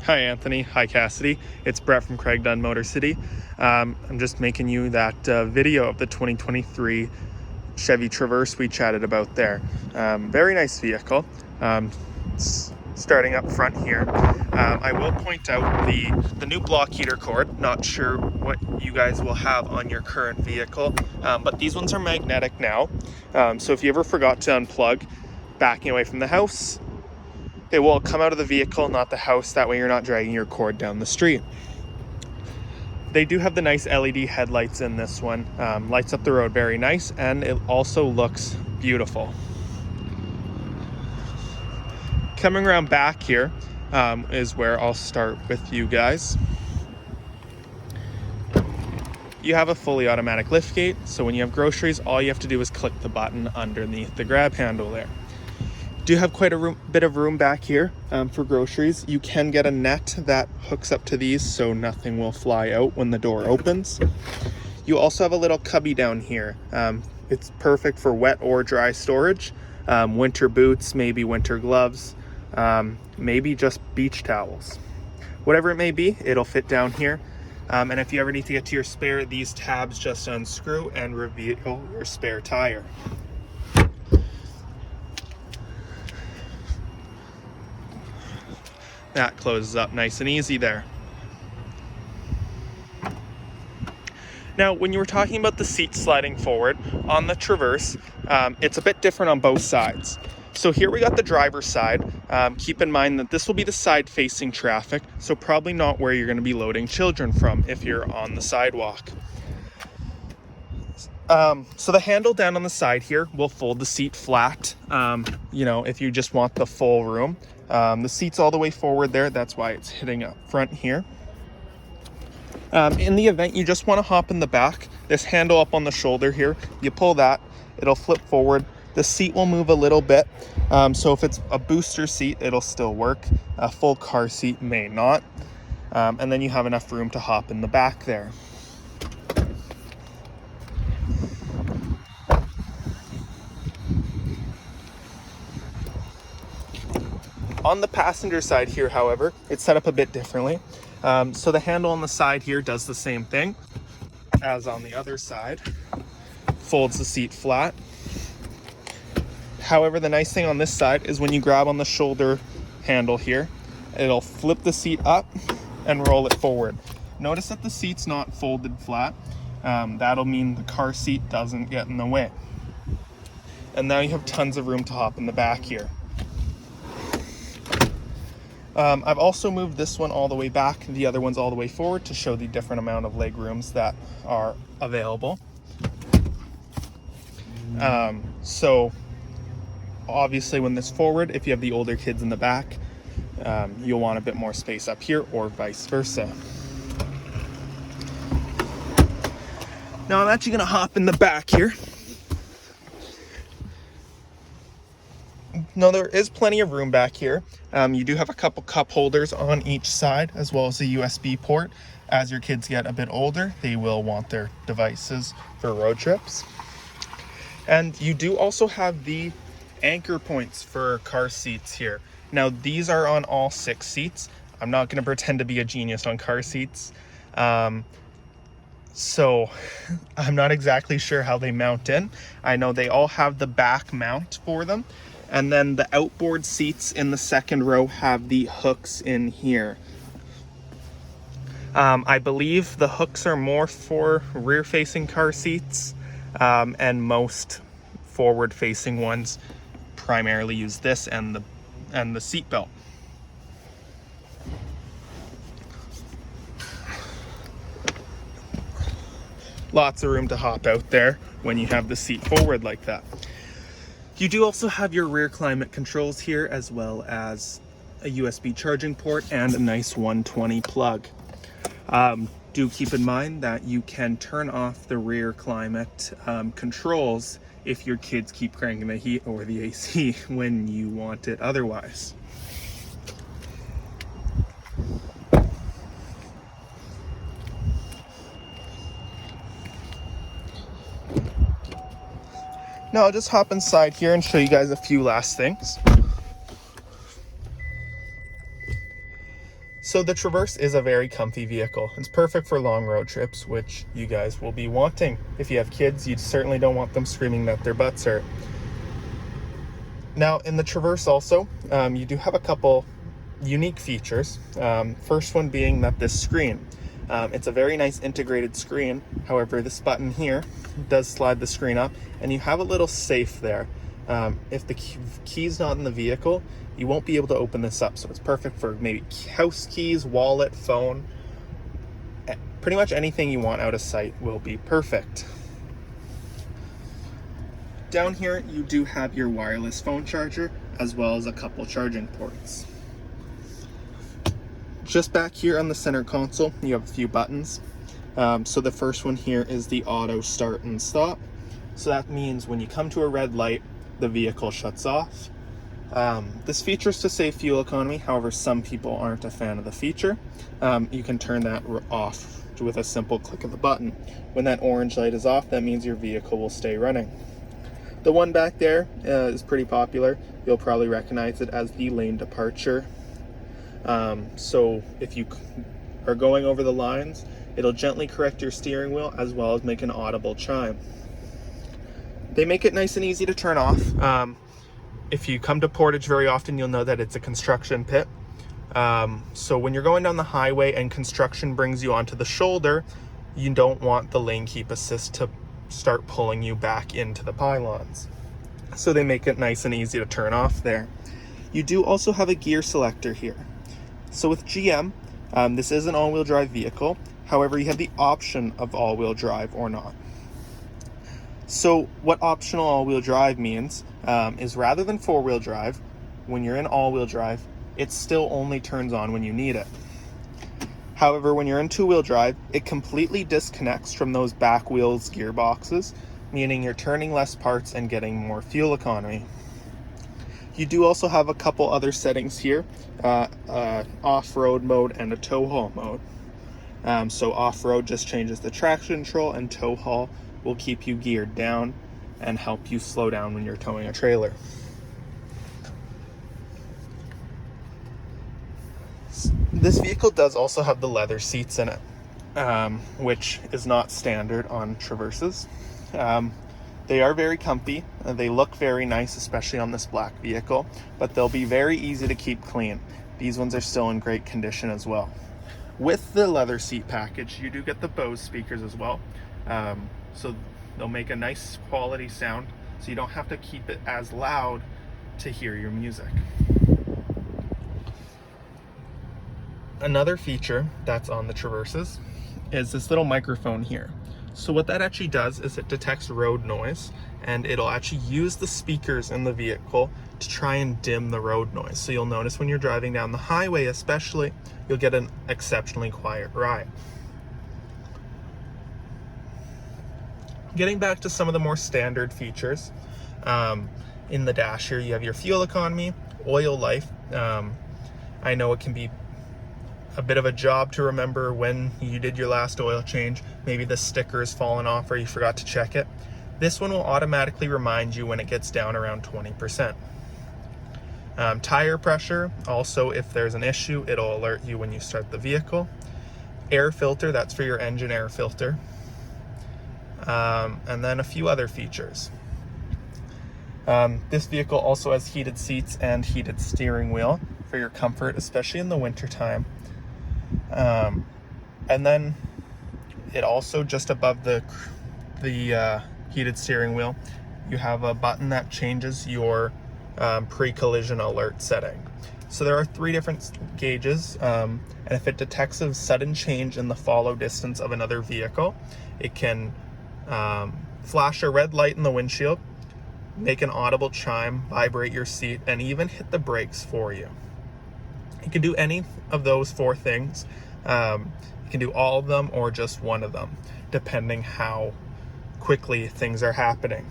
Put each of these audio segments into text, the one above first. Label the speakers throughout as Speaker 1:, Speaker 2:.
Speaker 1: Hi Anthony, hi Cassidy. It's Brett from Craig Dunn Motor City. I'm just making you that video of the 2023 Chevy Traverse we chatted about there. Very nice vehicle. Starting up front here, I will point out the new block heater cord. Not sure what you guys will have on your current vehicle, but these ones are magnetic now. So if you ever forgot to unplug backing away from the house, it will come out of the vehicle, not the house. That way you're not dragging your cord down the street. They do have the nice LED headlights in this one. Lights up the road very nice, and it also looks beautiful. Coming around back here is where I'll start with you guys. You have a fully automatic liftgate, so when you have groceries, all you have to do is click the button underneath the grab handle there. Do have quite a bit of room back here for groceries. You can get a net that hooks up to these so nothing will fly out when the door opens. You also have a little cubby down here. It's perfect for wet or dry storage. Winter boots, maybe winter gloves, maybe just beach towels. Whatever it may be, it'll fit down here. And if you ever need to get to your spare, these tabs just unscrew and reveal your spare tire. That closes up nice and easy there. Now, when you were talking about the seat sliding forward on the Traverse, it's a bit different on both sides. So here we got the driver's side. Keep in mind that this will be the side facing traffic, so probably not where you're going to be loading children from if you're on the sidewalk. So the handle down on the side here will fold the seat flat, if you just want the full room. The seat's all the way forward there, that's why it's hitting up front here. In the event you just want to hop in the back, this handle up on the shoulder here, you pull that, it'll flip forward. The seat will move a little bit, so if it's a booster seat, it'll still work. A full car seat may not. And then you have enough room to hop in the back there. On the passenger side here, however, it's set up a bit differently. So the handle on the side here does the same thing as on the other side. Folds the seat flat. However, the nice thing on this side is when you grab on the shoulder handle here, it'll flip the seat up and roll it forward. Notice that the seat's not folded flat. That'll mean the car seat doesn't get in the way. And now you have tons of room to hop in the back here. I've also moved this one all the way back, the other one's all the way forward to show the different amount of leg rooms that are available. So obviously when this forward, if you have the older kids in the back, you'll want a bit more space up here or vice versa. Now I'm actually gonna hop in the back here. No, there is plenty of room back here. You do have a couple cup holders on each side, as well as a USB port. As your kids get a bit older, they will want their devices for road trips. And you do also have the anchor points for car seats here. Now, these are on all 6 seats. I'm not going to pretend to be a genius on car seats. So I'm not exactly sure how they mount in. I know they all have the back mount for them. And then the outboard seats in the second row have the hooks in here. I believe the hooks are more for rear-facing car seats, and most forward-facing ones primarily use this and the seat belt. Lots of room to hop out there when you have the seat forward like that. You do also have your rear climate controls here, as well as a USB charging port and a nice 120 plug. Do keep in mind that you can turn off the rear climate controls if your kids keep cranking the heat or the AC when you want it otherwise. Now I'll just hop inside here and show you guys a few last things. So the Traverse is a very comfy vehicle. It's perfect for long road trips, which you guys will be wanting. If you have kids, you certainly don't want them screaming that their butts hurt. Now, in the Traverse also, you do have a couple unique features. First one being that this screen. It's a very nice integrated screen. However, this button here does slide the screen up, and you have a little safe there. If the key's not in the vehicle, you won't be able to open this up. So it's perfect for maybe house keys, wallet, phone. Pretty much anything you want out of sight will be perfect. Down here, you do have your wireless phone charger, as well as a couple charging ports. Just back here on the center console, you have a few buttons. So the first one here is the auto start and stop. So that means when you come to a red light, the vehicle shuts off. This feature is to save fuel economy. However, some people aren't a fan of the feature. You can turn that off with a simple click of the button. When that orange light is off, that means your vehicle will stay running. The one back there is pretty popular. You'll probably recognize it as the lane departure. So if you are going over the lines, it'll gently correct your steering wheel as well as make an audible chime. They make it nice and easy to turn off. If you come to Portage very often, you'll know that it's a construction pit. So when you're going down the highway and construction brings you onto the shoulder, you don't want the lane keep assist to start pulling you back into the pylons. So they make it nice and easy to turn off there. You do also have a gear selector here. So with GM, this is an all-wheel drive vehicle. However, you have the option of all-wheel drive or not. So what optional all-wheel drive means is rather than four-wheel drive, when you're in all-wheel drive, it still only turns on when you need it. However, when you're in two-wheel drive, it completely disconnects from those back wheels gearboxes, meaning you're turning less parts and getting more fuel economy. You do also have a couple other settings here, off-road mode and a tow haul mode. So off-road just changes the traction control, and tow haul will keep you geared down and help you slow down when you're towing a trailer. This vehicle does also have the leather seats in it, which is not standard on Traverses. They are very comfy. They look very nice, especially on this black vehicle, but they'll be very easy to keep clean. These ones are still in great condition as well. With the leather seat package, you do get the Bose speakers as well. So they'll make a nice quality sound, so you don't have to keep it as loud to hear your music. Another feature that's on the Traverses is this little microphone here. So what that actually does is it detects road noise, and it'll actually use the speakers in the vehicle to try and dim the road noise. So you'll notice when you're driving down the highway especially, you'll get an exceptionally quiet ride. Getting back to some of the more standard features, in the dash here you have your fuel economy, oil life. I know it can be a bit of a job to remember when you did your last oil change. Maybe the sticker has fallen off or you forgot to check it. This one will automatically remind you when it gets down around 20%. Tire pressure, also if there's an issue, it'll alert you when you start the vehicle. Air filter, that's for your engine air filter. And then a few other features. This vehicle also has heated seats and heated steering wheel for your comfort, especially in the winter time. And then it also, just above the heated steering wheel, you have a button that changes your pre-collision alert setting. So there are 3 different gauges, and if it detects a sudden change in the follow distance of another vehicle, it can flash a red light in the windshield, make an audible chime, vibrate your seat, and even hit the brakes for you. You can do any of those 4 things. You can do all of them or just one of them, depending how quickly things are happening.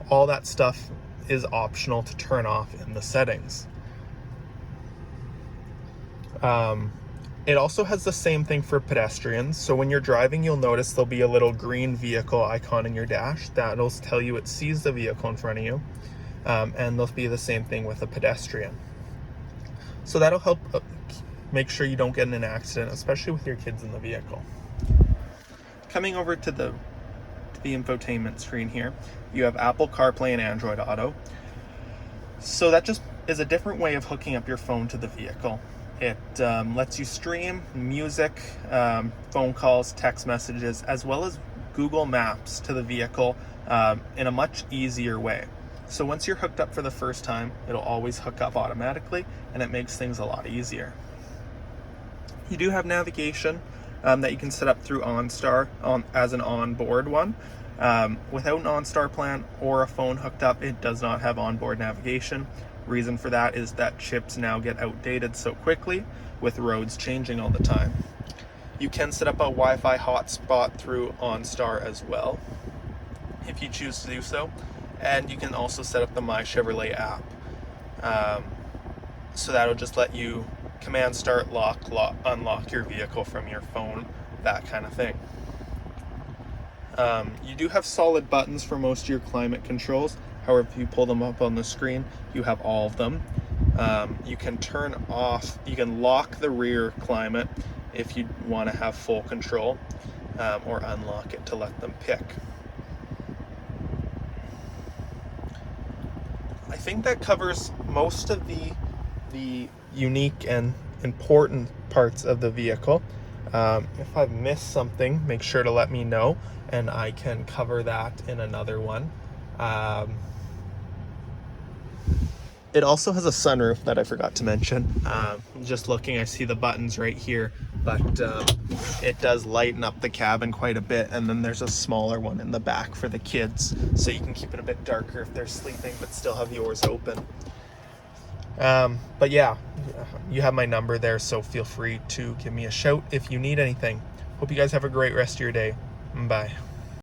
Speaker 1: All that stuff is optional to turn off in the settings. It also has the same thing for pedestrians. So when you're driving, you'll notice there'll be a little green vehicle icon in your dash. That'll tell you it sees the vehicle in front of you. And there'll be the same thing with a pedestrian. So that'll help make sure you don't get in an accident, especially with your kids in the vehicle. Coming over to the infotainment screen here, you have Apple CarPlay and Android Auto. So that just is a different way of hooking up your phone to the vehicle. It lets you stream music, phone calls, text messages, as well as Google Maps to the vehicle in a much easier way. So once you're hooked up for the first time, it'll always hook up automatically, and it makes things a lot easier. You do have navigation that you can set up through OnStar as an onboard one. Without an OnStar plan or a phone hooked up, it does not have onboard navigation. Reason for that is that chips now get outdated so quickly with roads changing all the time. You can set up a Wi-Fi hotspot through OnStar as well, if you choose to do so. And you can also set up the My Chevrolet app. So that'll just let you command start, unlock your vehicle from your phone, that kind of thing. You do have solid buttons for most of your climate controls. However, if you pull them up on the screen, you have all of them. You can you can lock the rear climate if you want to have full control, or unlock it to let them pick. I think that covers most of the unique and important parts of the vehicle. If I've missed something, make sure to let me know, and I can cover that in another one. It also has a sunroof that I forgot to mention. Just looking, I see the buttons right here, but it does lighten up the cabin quite a bit, and then there's a smaller one in the back for the kids, so you can keep it a bit darker if they're sleeping, but still have yours open. But yeah, you have my number there, so feel free to give me a shout if you need anything. Hope you guys have a great rest of your day. Bye.